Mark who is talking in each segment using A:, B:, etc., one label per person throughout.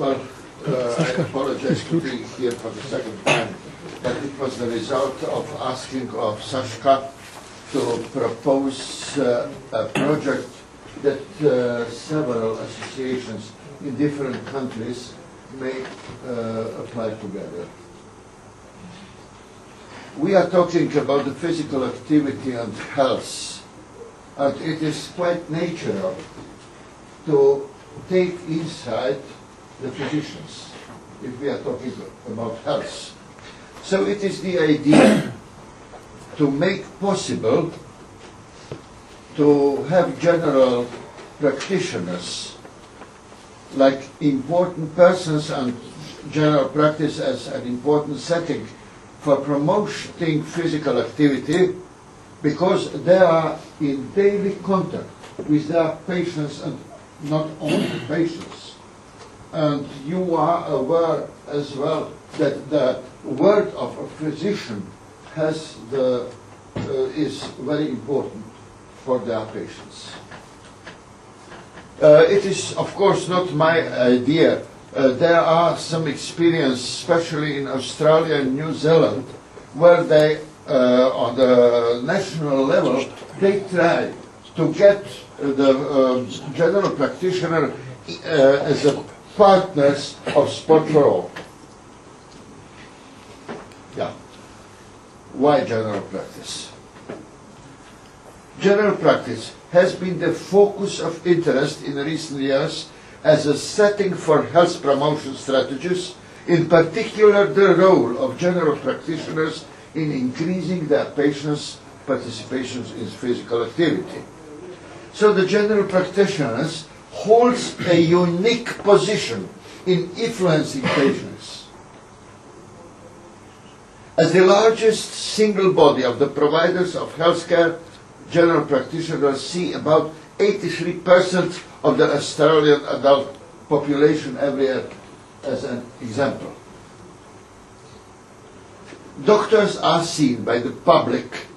A: Well, I apologize for being here for the second time, but it was the result of asking of Sashka to propose a project that several associations in different countries may apply together. We are talking about the physical activity and health, and it is quite natural to take inside the physicians if we are talking about health. So it is the idea to make possible to have general practitioners, like important persons, and general practice as an important setting for promoting physical activity, because they are in daily contact with their patients, and not only patients. And you are aware as well that the word of a physician has is very important for their patients. It is, of course, not my idea. There are some experience, especially in Australia and New Zealand, where they, on the national level, they try to get the general practitioner as a partners of Sport for All. Yeah. Why general practice? General practice has been the focus of interest in recent years as a setting for health promotion strategies, in particular the role of general practitioners in increasing their patients' participation in physical activity. So the general practitioners holds a unique position in influencing patients. As the largest single body of the providers of healthcare, general practitioners see about 83% of the Australian adult population every year, as an example. Doctors are seen by the public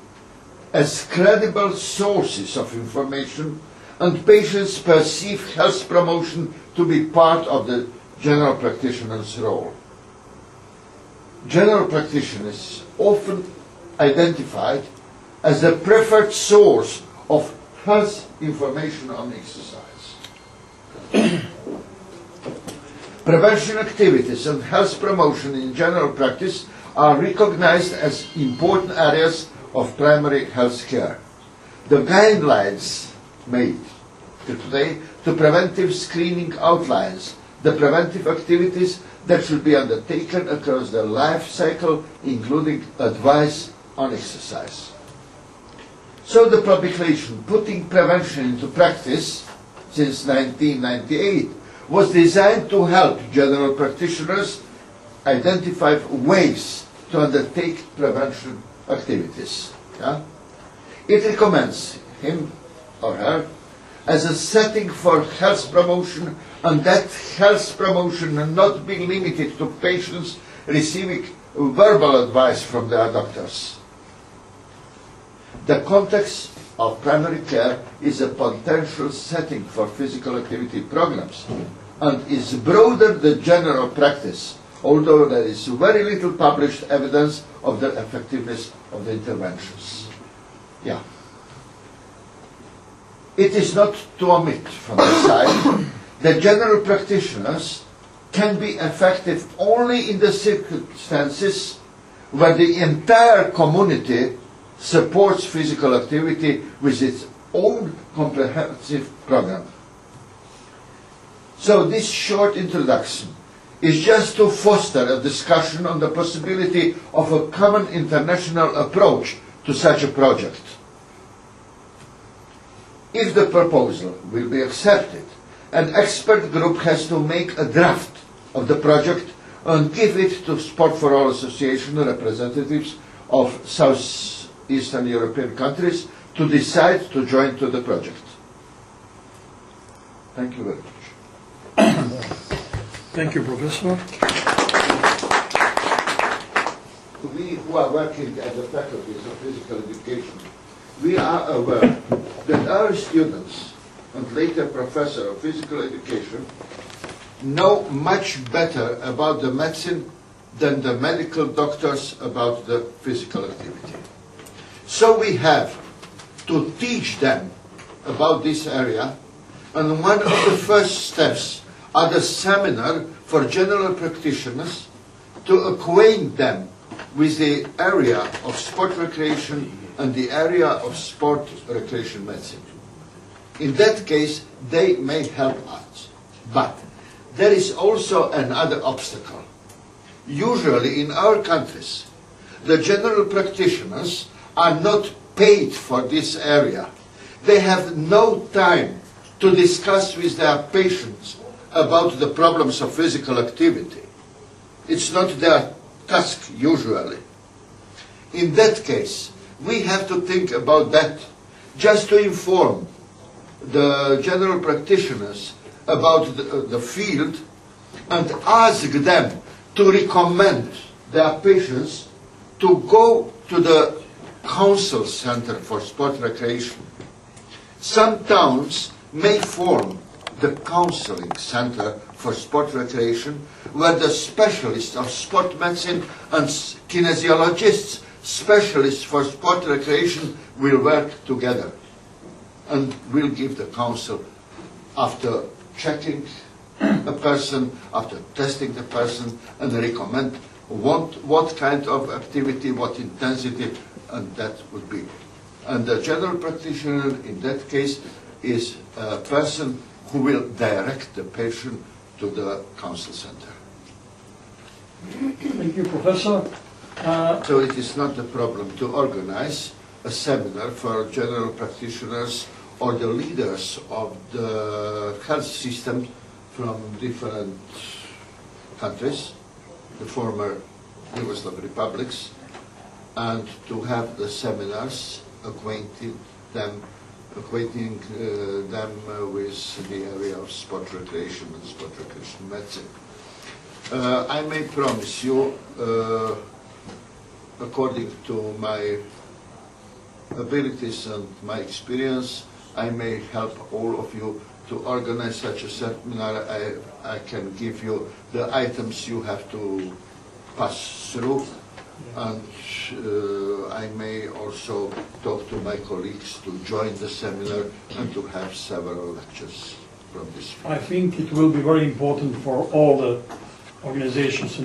A: as credible sources of information, and patients perceive health promotion to be part of the general practitioner's role. General practitioners often identified as the preferred source of health information on exercise. Prevention activities and health promotion in general practice are recognized as important areas of primary health care. The guidelines made today to preventive screening outlines the preventive activities that should be undertaken across the life cycle, including advice on exercise. So the publication, Putting Prevention into Practice, since 1998, was designed to help general practitioners identify ways to undertake prevention activities. Yeah? It recommends him or her as a setting for health promotion, and that health promotion not be limited to patients receiving verbal advice from their doctors. The context of primary care is a potential setting for physical activity programs and is broader than general practice, although there is very little published evidence of the effectiveness of the interventions. Yeah. It is not to omit from the side that general practitioners can be effective only in the circumstances where the entire community supports physical activity with its own comprehensive program. So this short introduction is just to foster a discussion on the possibility of a common international approach to such a project. If the proposal will be accepted, an expert group has to make a draft of the project and give it to Sport for All Association representatives of Southeastern European countries to decide to join to the project. Thank you very much.
B: Thank you, Professor.
A: We who are working at the faculties of physical education, we are aware that our students and later professor of physical education know much better about the medicine than the medical doctors about the physical activity. So we have to teach them about this area, and one of the first steps are the seminar for general practitioners to acquaint them with the area of sport recreation and the area of sport recreation medicine. In that case, they may help us. But there is also another obstacle. Usually in our countries, the general practitioners are not paid for this area. They have no time to discuss with their patients about the problems of physical activity. It's not their task usually. In that case, we have to think about that, just to inform the general practitioners about the field and ask them to recommend their patients to go to the council center for sport recreation. Some towns may form the counseling center for sport recreation, where the specialists of sport medicine and kinesiologists, specialists for sport recreation, will work together and will give the counsel after checking a person, after testing the person, and recommend what kind of activity, what intensity, and that would be. And the general practitioner in that case is a person who will direct the patient to the council center.
B: Thank you, Professor.
A: So it is not a problem to organize a seminar for general practitioners or the leaders of the health system from different countries, the former Yugoslav republics, and to have the seminars acquainting them with the area of sport recreation and sport recreation medicine. I may promise you, according to my abilities and my experience, I may help all of you to organize such a seminar. I can give you the items you have to pass through, and I may also talk to my colleagues to join the seminar and to have several lectures from this field.
B: I think it will be very important for all the organizations in